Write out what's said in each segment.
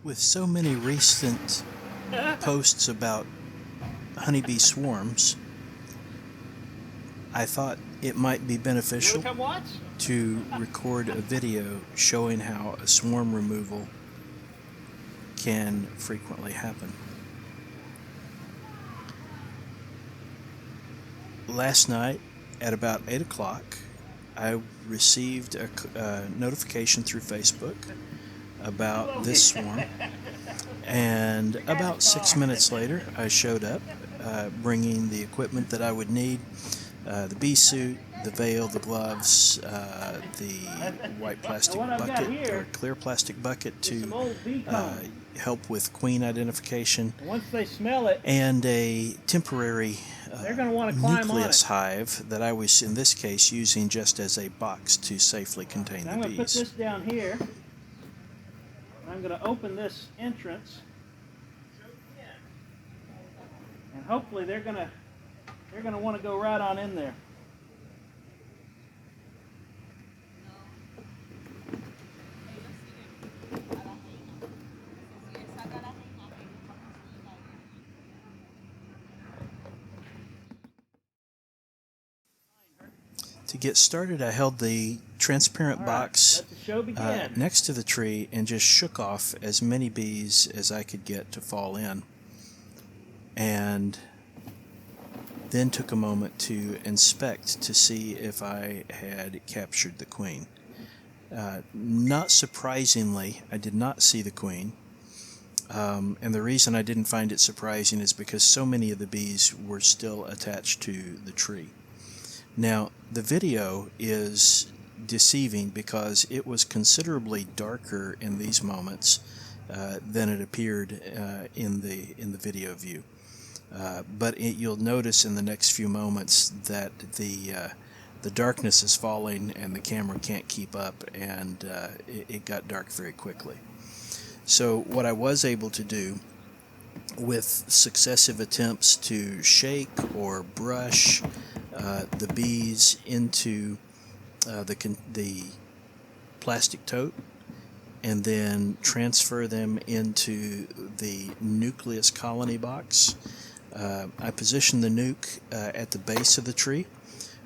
With so many recent posts about honeybee swarms, I thought it might be You want to beneficial come watch? to record a video showing how a swarm removal can frequently happen. Last night at about 8 o'clock, I received a notification through Facebook about this swarm, and about 6 minutes later, I showed up bringing the equipment that I would need. The bee suit, the veil, the gloves, the white plastic What I've got bucket here or clear plastic bucket is some to old bee comb. help with queen identification, And once they smell it, and a temporary they're going to want to climb on nucleus it. hive that I was, in this case, using just as a box to safely contain So the I'm going to put bees. this down here. I'm going to open this entrance. And hopefully they're going to want to go right on in there. To get started, I held the transparent box Let the show begin. next to the tree and just shook off as many bees as I could get to fall in. And then took a moment to inspect to see if I had captured the queen. Not surprisingly, I did not see the queen. And the reason I didn't find it surprising is because so many of the bees were still attached to the tree. Now, the video is deceiving because it was considerably darker in these moments than it appeared in the video view. But you'll notice in the next few moments that the darkness is falling and the camera can't keep up, and it got dark very quickly. So what I was able to do with successive attempts to shake or brush the bees into the plastic tote and then transfer them into the nucleus colony box. I positioned the nuke at the base of the tree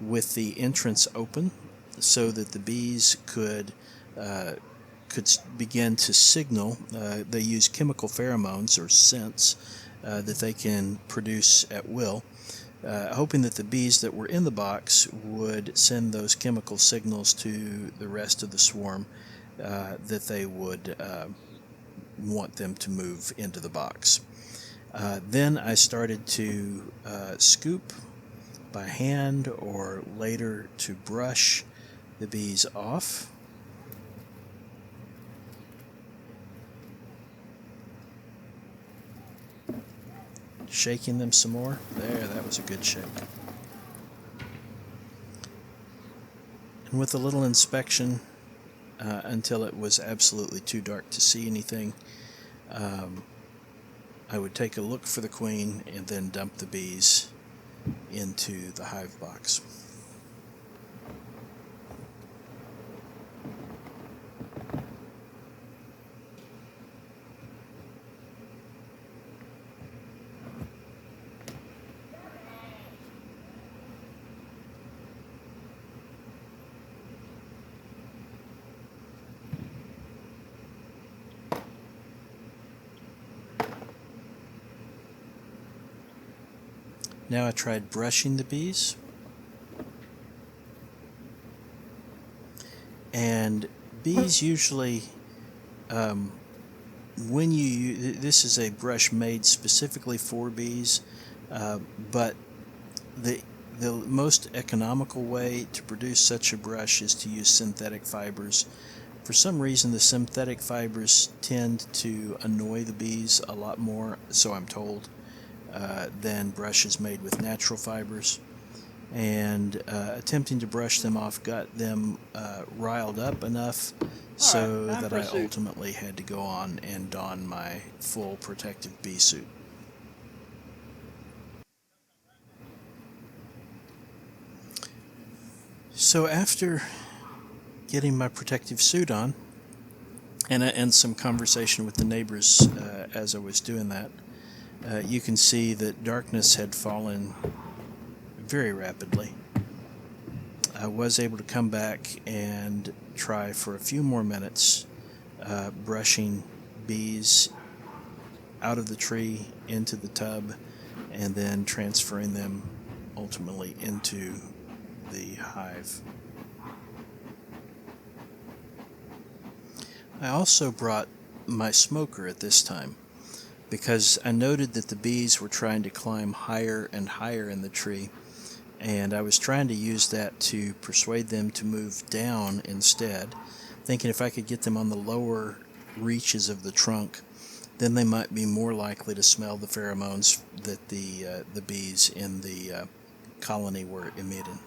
with the entrance open so that the bees could begin to signal. They use chemical pheromones or scents that they can produce at will, hoping that the bees that were in the box would send those chemical signals to the rest of the swarm that they would want them to move into the box. Then I started to scoop by hand or later to brush the bees off. Shaking them some more. There, that was a good shake. And with a little inspection until it was absolutely too dark to see anything, I would take a look for the queen and then dump the bees into the hive box. Now I tried brushing the bees, and bees usually, when you this is a brush made specifically for bees, but the most economical way to produce such a brush is to use synthetic fibers. For some reason, the synthetic fibers tend to annoy the bees a lot more, so I'm told, than brushes made with natural fibers. And attempting to brush them off got them riled up enough so that I ultimately had to go on and don my full protective bee suit. So after getting my protective suit on, and some conversation with the neighbors as I was doing that, you can see that darkness had fallen very rapidly. I was able to come back and try for a few more minutes brushing bees out of the tree into the tub and then transferring them ultimately into the hive. I also brought my smoker at this time because I noted that the bees were trying to climb higher and higher in the tree, and I was trying to use that to persuade them to move down instead, thinking if I could get them on the lower reaches of the trunk, then they might be more likely to smell the pheromones that the bees in the colony were emitting.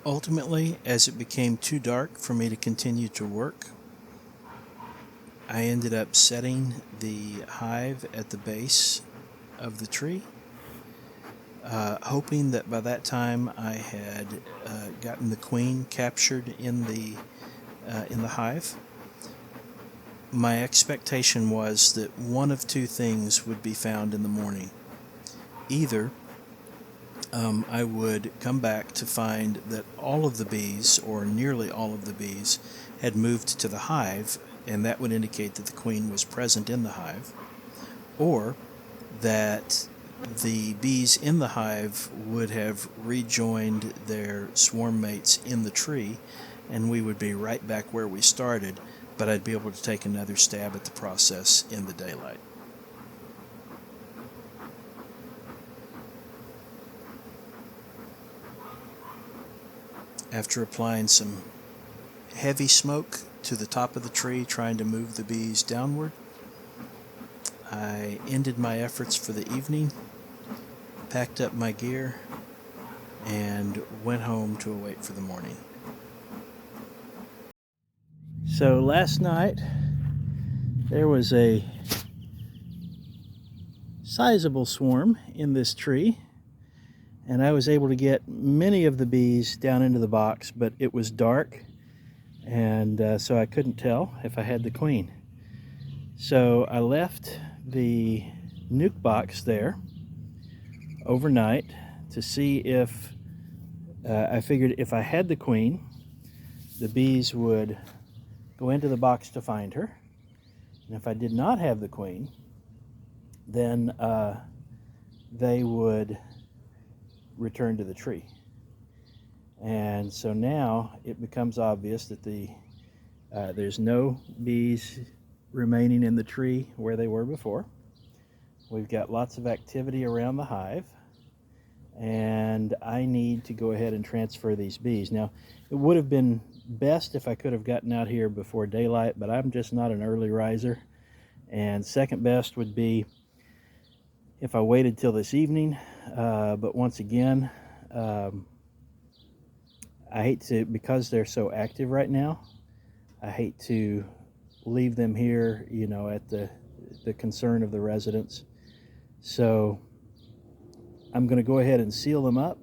Ultimately, as it became too dark for me to continue to work, I ended up setting the hive at the base of the tree, hoping that by that time I had gotten the queen captured in the hive. My expectation was that one of two things would be found in the morning. Either I would come back to find that all of the bees, or nearly all of the bees, had moved to the hive, and that would indicate that the queen was present in the hive, or that the bees in the hive would have rejoined their swarm mates in the tree, and we would be right back where we started, but I'd be able to take another stab at the process in the daylight. After applying some heavy smoke to the top of the tree, trying to move the bees downward, I ended my efforts for the evening, packed up my gear, and went home to await for the morning. So last night, there was a sizable swarm in this tree, and I was able to get many of the bees down into the box, but it was dark, and so I couldn't tell if I had the queen. So I left the nuke box there overnight to see if I figured if I had the queen, the bees would go into the box to find her, and if I did not have the queen, then they would return to the tree. And so now it becomes obvious that there's no bees remaining in the tree where they were before. We've got lots of activity around the hive, and I need to go ahead and transfer these bees. Now, it would have been best if I could have gotten out here before daylight, but I'm just not an early riser. And second best would be if I waited till this evening, but once again, I hate to, because they're so active right now, I hate to leave them here, you know, at the concern of the residents. So I'm going to go ahead and seal them up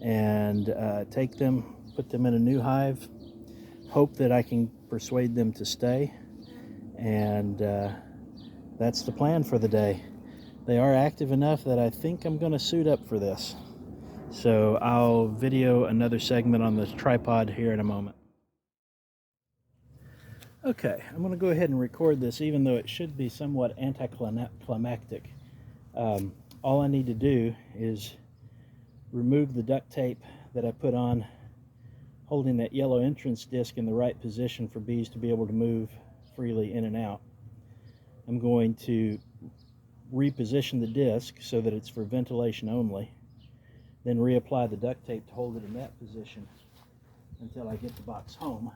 and take them, put them in a new hive, hope that I can persuade them to stay, and that's the plan for the day. They are active enough that I think I'm going to suit up for this. So I'll video another segment on the tripod here in a moment. Okay, I'm going to go ahead and record this, even though it should be somewhat anticlimactic. All I need to do is remove the duct tape that I put on, holding that yellow entrance disc in the right position for bees to be able to move freely in and out. I'm going to reposition the disc so that it's for ventilation only, then reapply the duct tape to hold it in that position until I get the box home.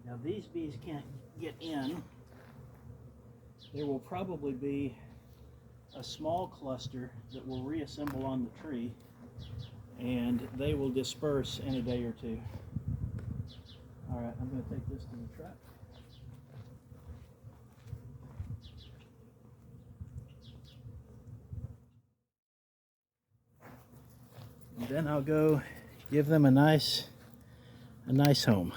Now these bees can't get in. There will probably be a small cluster that will reassemble on the tree, and they will disperse in a day or two. All right, I'm going to take this to the truck. And then I'll go give them a nice home.